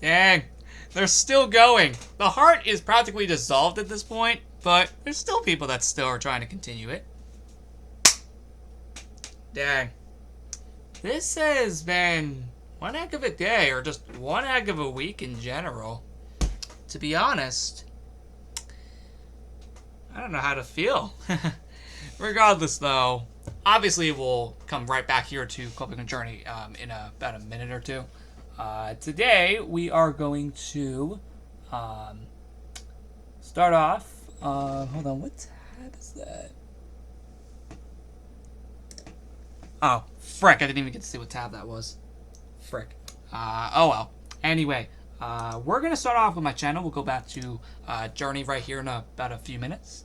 Dang. They're still going. The heart is practically dissolved at this point, but there's still people that still are trying to continue it. Dang. This has been one heck of a day, or just one heck of a week in general. To be honest, I don't know how to feel. Regardless, though, obviously we'll come right back here to Coping Journey in about a minute or two. Today, we are going to start off. Hold on, what tab is that? Oh, frick, I didn't even get to see what tab that was. Frick. Oh well. Anyway, we're going to start off with my channel. We'll go back to Journey right here in about a few minutes.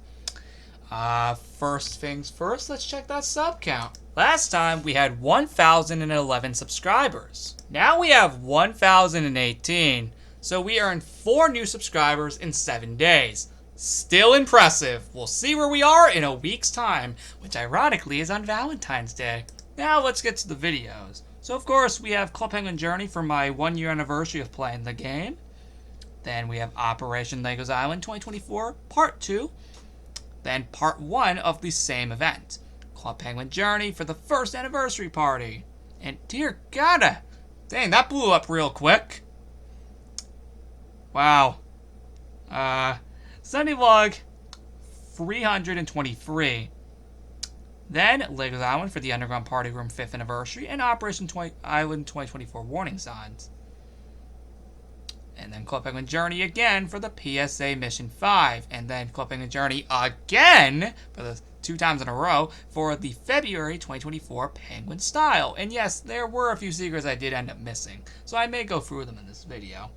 First things first, let's check that sub count. Last time we had 1,011 subscribers. Now we have 1,018. So we earned 4 new subscribers in 7 days. Still impressive. We'll see where we are in a week's time, which ironically is on Valentine's Day. Now let's get to the videos. So of course we have Club Penguin Journey for my 1-year anniversary of playing the game. Then we have Operation Legos Island 2024 Part 2. Then Part 1 of the same event. Club Penguin Journey for the 1st anniversary party. And dear God, dang, that blew up real quick. Wow. Sunday Vlog 323. Then Legos Island for the Underground Party Room 5th anniversary and Operation Island 2024 warning signs. And then Club Penguin Journey again for the PSA Mission 5. And then Club Penguin Journey again for the 2 times in a row for the February 2024 Penguin Style. And yes, there were a few secrets I did end up missing. So I may go through them in this video,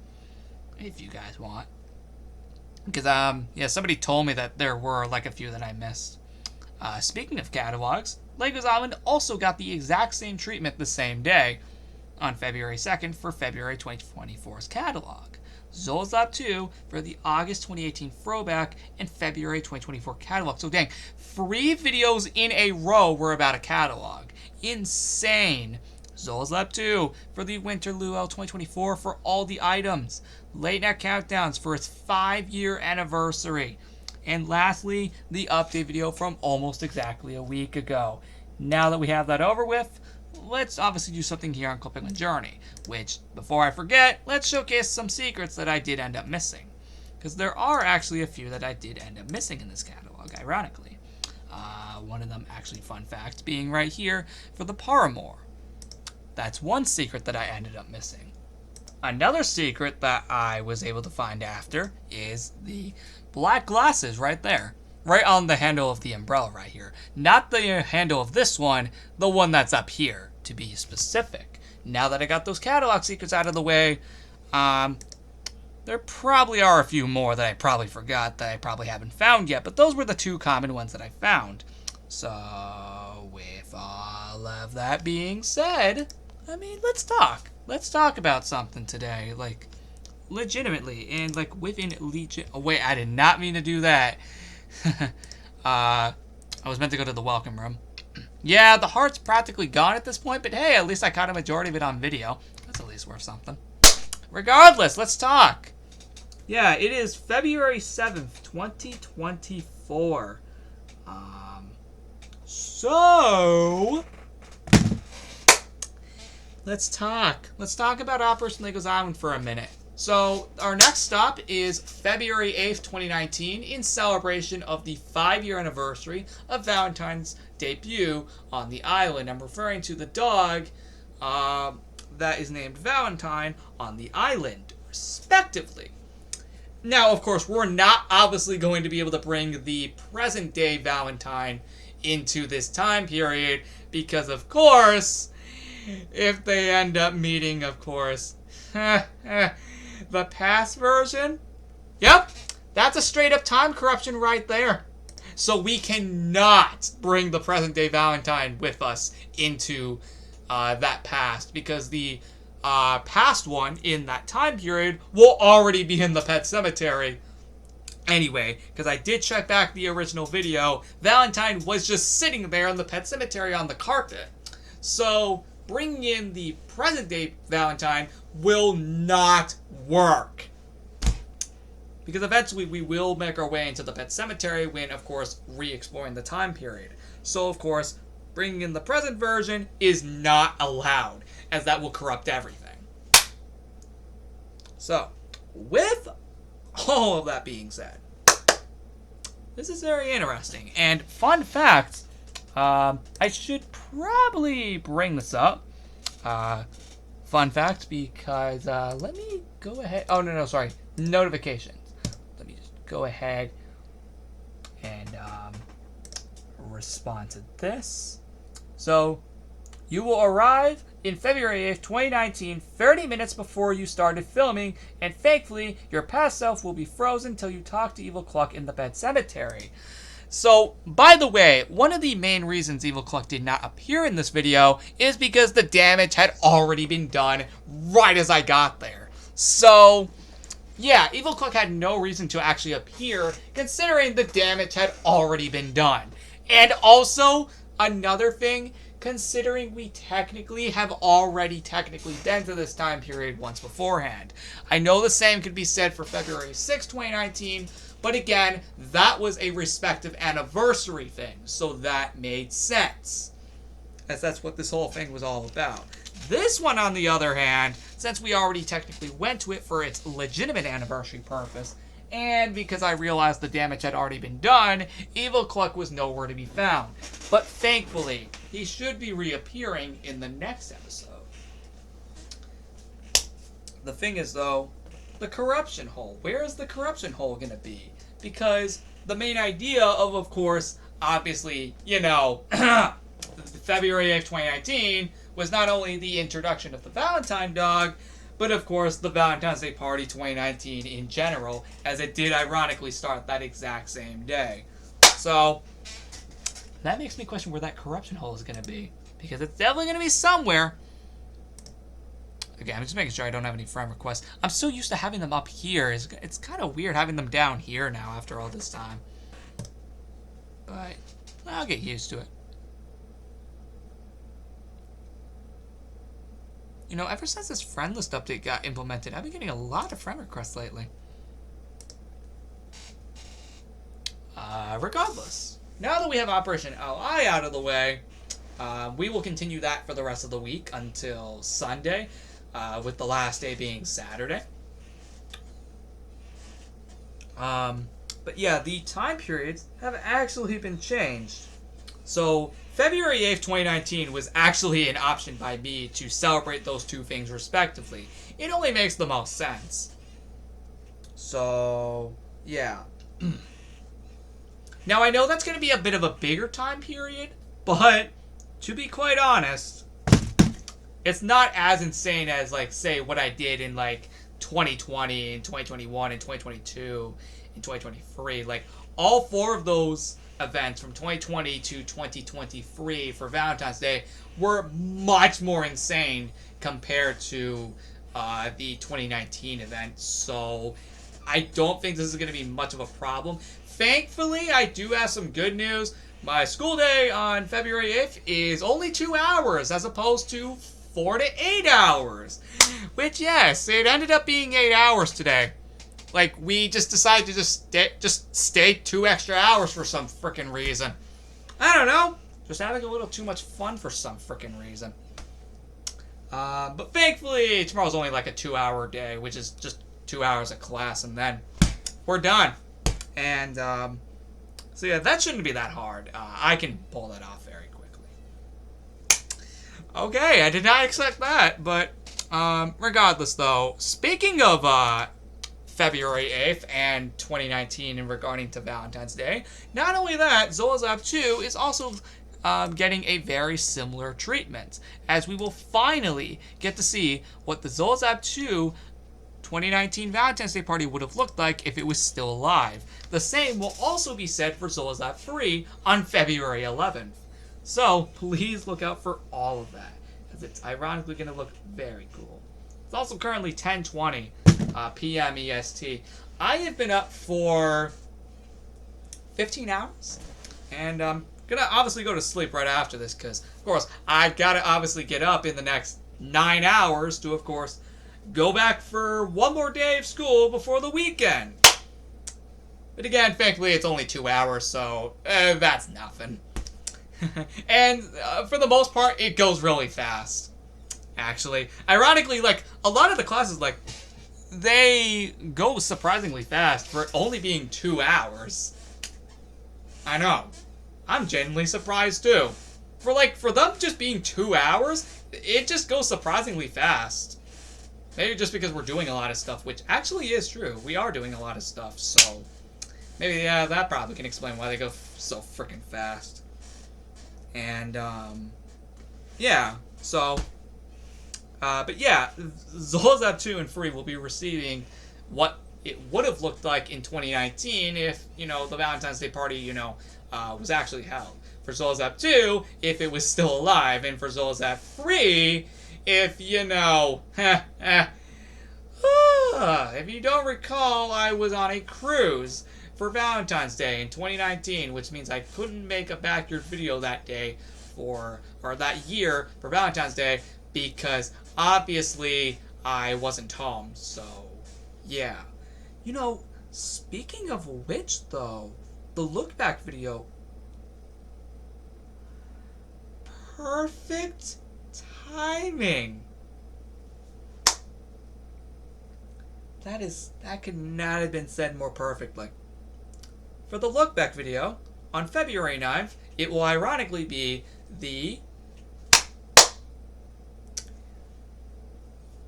if you guys want. Because, yeah, somebody told me that there were, like, a few that I missed. Speaking of catalogs, Legos Island also got the exact same treatment the same day on February 2nd for February 2024's catalog. Zola's Lab 2 for the August 2018 throwback and February 2024 catalog. So dang, 3 videos in a row were about a catalog. Insane. Zola's Lab 2 for the Winter Luau 2024 for all the items. Late Night Countdowns for its 5-year anniversary. And lastly, the update video from almost exactly a week ago. Now that we have that over with, let's obviously do something here on Club Penguin Journey. Which, before I forget, let's showcase some secrets that I did end up missing. Because there are actually a few that I did end up missing in this catalog, ironically. One of them, actually, fun fact, being right here for the Paramore. That's one secret that I ended up missing. Another secret that I was able to find after is the black glasses right there. Right on the handle of the umbrella right here. Not the handle of this one, the one that's up here, to be specific. Now that I got those catalog secrets out of the way, there probably are a few more that I probably forgot that I probably haven't found yet, but those were the 2 common ones that I found. So, with all of that being said, I mean, let's talk. Let's talk about something today, like, legitimately, and, like, within oh, wait, I did not mean to do that. I was meant to go to the welcome room. Yeah, the heart's practically gone at this point, but hey, at least I caught a majority of it on video. That's at least worth something. Regardless, let's talk. Yeah, it is February 7th, 2024. So let's talk. Let's talk about Operation Legos Island for a minute. So, our next stop is February 8th, 2019, in celebration of the 5-year anniversary of Valentine's debut on the island. I'm referring to the dog that is named Valentine on the island, respectively. Now, of course, we're not obviously going to be able to bring the present-day Valentine into this time period, because, of course, if they end up meeting, of course, the past version? Yep, that's a straight-up time corruption right there. So we cannot bring the present-day Valentine with us into that past, because the past one in that time period will already be in the pet cemetery. Anyway, because I did check back the original video, Valentine was just sitting there in the pet cemetery on the carpet. So bringing in the present-day Valentine will not work. Because eventually we will make our way into the Pet Cemetery when, of course, re-exploring the time period. So, of course, bringing in the present version is not allowed, as that will corrupt everything. So, with all of that being said, this is very interesting. And fun fact, I should probably bring this up. Fun fact, because let me go ahead. Oh, no, sorry. Notifications. Let me just go ahead and respond to this. So, you will arrive in February 8th, 2019, 30 minutes before you started filming, and thankfully, your past self will be frozen until you talk to Evil Cluck in the Pet Cemetery. So, by the way, one of the main reasons Evil Cluck did not appear in this video is because the damage had already been done right as I got there. So, yeah, Evil Cluck had no reason to actually appear, considering the damage had already been done. And also, another thing, considering we technically have already been to this time period once beforehand. I know the same could be said for February 6, 2019, but again, that was a respective anniversary thing, so that made sense, as that's what this whole thing was all about. This one, on the other hand, since we already technically went to it for its legitimate anniversary purpose, and because I realized the damage had already been done, Evil Cluck was nowhere to be found. But thankfully, he should be reappearing in the next episode. The thing is, though, the corruption hole. Where is the corruption hole going to be? Because the main idea of course, obviously, February 8th, 2019 was not only the introduction of the Valentine dog, but of course the Valentine's Day Party 2019 in general, as it did ironically start that exact same day. So, that makes me question where that corruption hole is going to be. Because it's definitely going to be somewhere. Again, I'm just making sure I don't have any friend requests. I'm so used to having them up here. It's kind of weird having them down here now after all this time. But I'll get used to it. Ever since this friend list update got implemented, I've been getting a lot of friend requests lately. Regardless, now that we have Operation LI out of the way, we will continue that for the rest of the week until Sunday, with the last day being Saturday. But yeah, the time periods have actually been changed. So, February 8th, 2019 was actually an option by me to celebrate those two things respectively. It only makes the most sense. So, yeah. Now, I know that's going to be a bit of a bigger time period, but to be quite honest, it's not as insane as, say, what I did in, 2020 and 2021 and 2022 and 2023. All four of those events from 2020 to 2023 for Valentine's Day were much more insane compared to the 2019 event. So I don't think this is going to be much of a problem. Thankfully, I do have some good news. My school day on February 8th is only 2 hours as opposed to 4 to 8 hours. Which, yes, it ended up being 8 hours today. We just decided to just stay 2 extra hours for some frickin' reason. I don't know. Just having a little too much fun for some frickin' reason. But thankfully, tomorrow's only a 2-hour day, which is just 2 hours of class, and then we're done. And, so yeah, that shouldn't be that hard. I can pull that off very quickly. Okay, I did not expect that, but, regardless, though, speaking of, February 8th and 2019 in regarding to Valentine's Day. Not only that, Zola's Lab 2 is also getting a very similar treatment, as we will finally get to see what the Zola's Lab 2 2019 Valentine's Day party would have looked like if it was still alive. The same will also be said for Zola's Lab 3 on February 11th. So, please look out for all of that, as it's ironically going to look very cool. It's also currently 10:20 p.m. EST. I have been up for 15 hours, and I'm going to obviously go to sleep right after this, because, of course, I've got to obviously get up in the next 9 hours to, of course, go back for one more day of school before the weekend. But again, thankfully, it's only 2 hours, so that's nothing. And for the most part, it goes really fast. Actually, ironically, like a lot of the classes, like they go surprisingly fast for only being 2 hours. I know. I'm genuinely surprised too. For them just being 2 hours, it just goes surprisingly fast. Maybe just because we're doing a lot of stuff, which actually is true. We are doing a lot of stuff, so maybe that probably can explain why they go so freaking fast. And yeah, so but yeah, Zolzab 2 and 3 will be receiving what it would have looked like in 2019 if, the Valentine's Day party, was actually held. For Zolzab 2, if it was still alive, and for Zolzab 3, if, if you don't recall, I was on a cruise for Valentine's Day in 2019, which means I couldn't make a backyard video that day or that year for Valentine's Day because obviously I wasn't home, so yeah. Speaking of which though, the look back video, perfect timing. That could not have been said more perfectly. For the look back video, on February 9th, it will ironically be the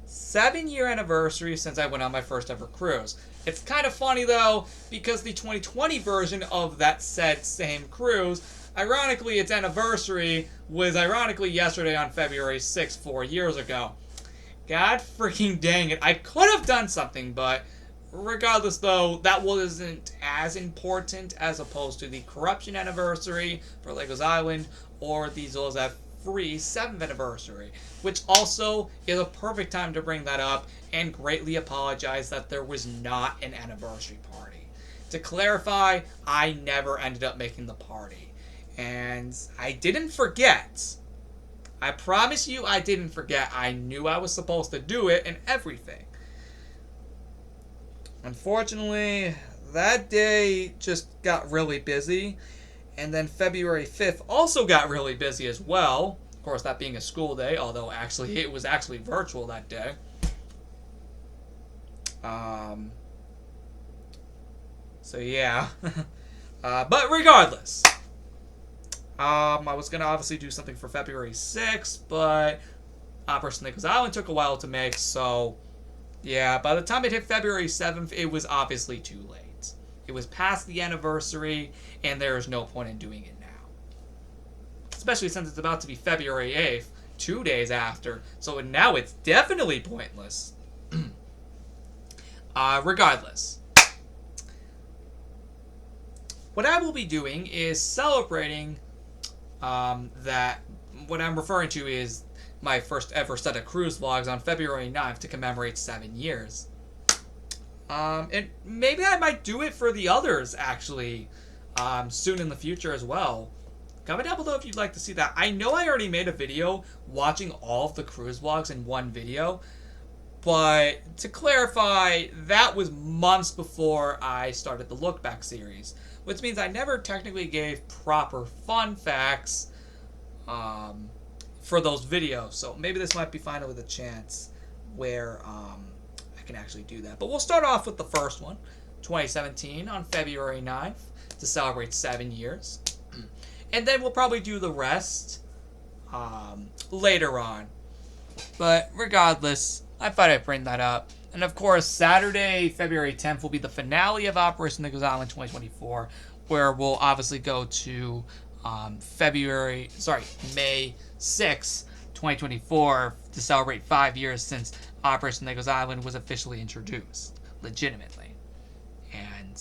7-year anniversary since I went on my first ever cruise. It's kind of funny though, because the 2020 version of that said same cruise, ironically its anniversary was ironically yesterday on February 6th, 4 years ago. God freaking dang it. I could have done something, but regardless though, that wasn't as important as opposed to the Corruption anniversary for Legos Island or the Zolzab 3 7th anniversary, which also is a perfect time to bring that up and greatly apologize that there was not an anniversary party. To clarify, I never ended up making the party. And I didn't forget. I promise you I didn't forget. I knew I was supposed to do it and everything. Unfortunately, that day just got really busy. And then February 5th also got really busy as well. Of course, that being a school day, although actually it was actually virtual that day. So yeah. But regardless, I was going to obviously do something for February 6th, but Operation Legos Island took a while to make, so yeah, by the time it hit February 7th, it was obviously too late. It was past the anniversary, and there is no point in doing it now. Especially since it's about to be February 8th, 2 days after, so now it's definitely pointless. Regardless. What I will be doing is celebrating that what I'm referring to is my first ever set of cruise vlogs on February 9th to commemorate 7 years. And maybe I might do it for the others, actually, soon in the future as well. Comment down below if you'd like to see that. I know I already made a video watching all of the cruise vlogs in one video, but to clarify, that was months before I started the Look Back series, which means I never technically gave proper fun facts for those videos. So maybe this might be finally the chance where I can actually do that. But we'll start off with the first one, 2017 on February 9th to celebrate 7 years. And then we'll probably do the rest later on. But regardless, I thought I'd bring that up. And of course, Saturday, February 10th will be the finale of Operation Legos Island 2024, where we'll obviously go to May 6th, 2024 to celebrate 5 years since Operation Legos Island was officially introduced, legitimately. And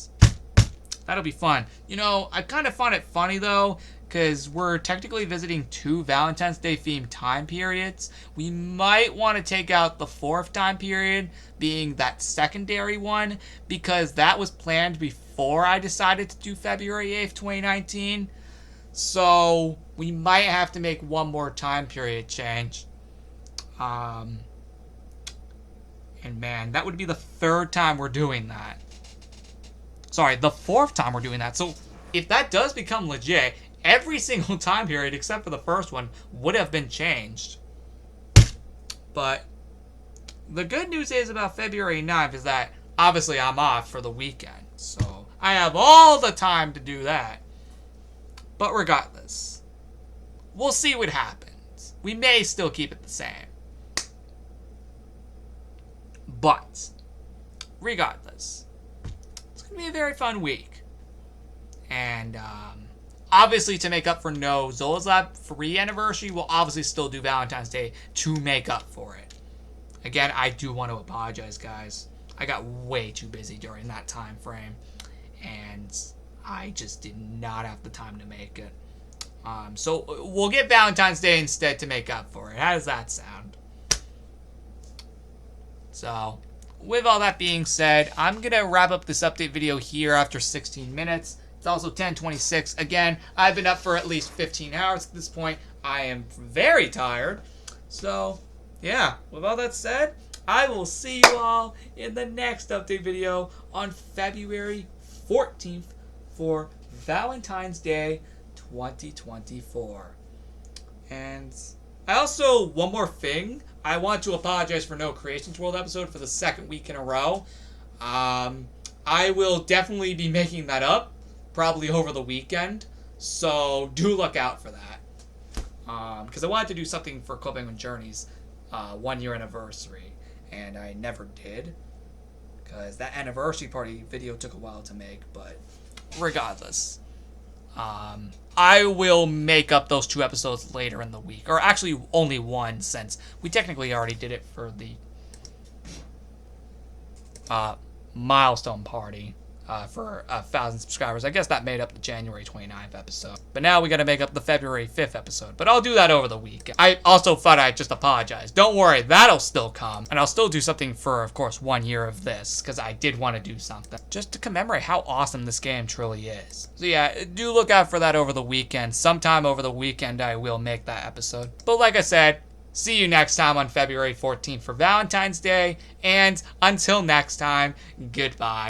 that'll be fun. I kind of find it funny though, because we're technically visiting 2 Valentine's Day themed time periods. We might want to take out the 4th time period, being that secondary one, because that was planned before I decided to do February 8th, 2019. So we might have to make one more time period change. And man, that would be the third time we're doing that. Sorry, the fourth time we're doing that. So if that does become legit, every single time period except for the first one would have been changed. But the good news is about February 9th is that obviously I'm off for the weekend. So I have all the time to do that. But regardless, we'll see what happens. We may still keep it the same. But regardless, it's going to be a very fun week. And obviously to make up for no Zola's Lab free anniversary, we'll obviously still do Valentine's Day to make up for it. Again, I do want to apologize, guys. I got way too busy during that time frame. And I just did not have the time to make it. So we'll get Valentine's Day instead to make up for it. How does that sound? So, with all that being said, I'm going to wrap up this update video here after 16 minutes. It's also 10:26. Again, I've been up for at least 15 hours at this point. I am very tired. So, yeah, with all that said, I will see you all in the next update video on February 14th for Valentine's Day 2024. And I also, one more thing, I want to apologize for no Creations World episode for the second week in a row. I will definitely be making that up, probably over the weekend, so do look out for that. Because I wanted to do something for Club Penguin Journey's 1 year anniversary, and I never did, because that anniversary party video took a while to make, but regardless. I will make up those 2 episodes later in the week. Or actually, only one, since we technically already did it for the milestone party for 1,000 subscribers. I guess that made up the January 29th episode. But now we got to make up the February 5th episode. But I'll do that over the week. I also thought I'd just apologize. Don't worry, that'll still come. And I'll still do something for, of course, 1 year of this, because I did want to do something just to commemorate how awesome this game truly is. So yeah, do look out for that over the weekend. Sometime over the weekend I will make that episode. But like I said, see you next time on February 14th for Valentine's Day. And until next time, goodbye.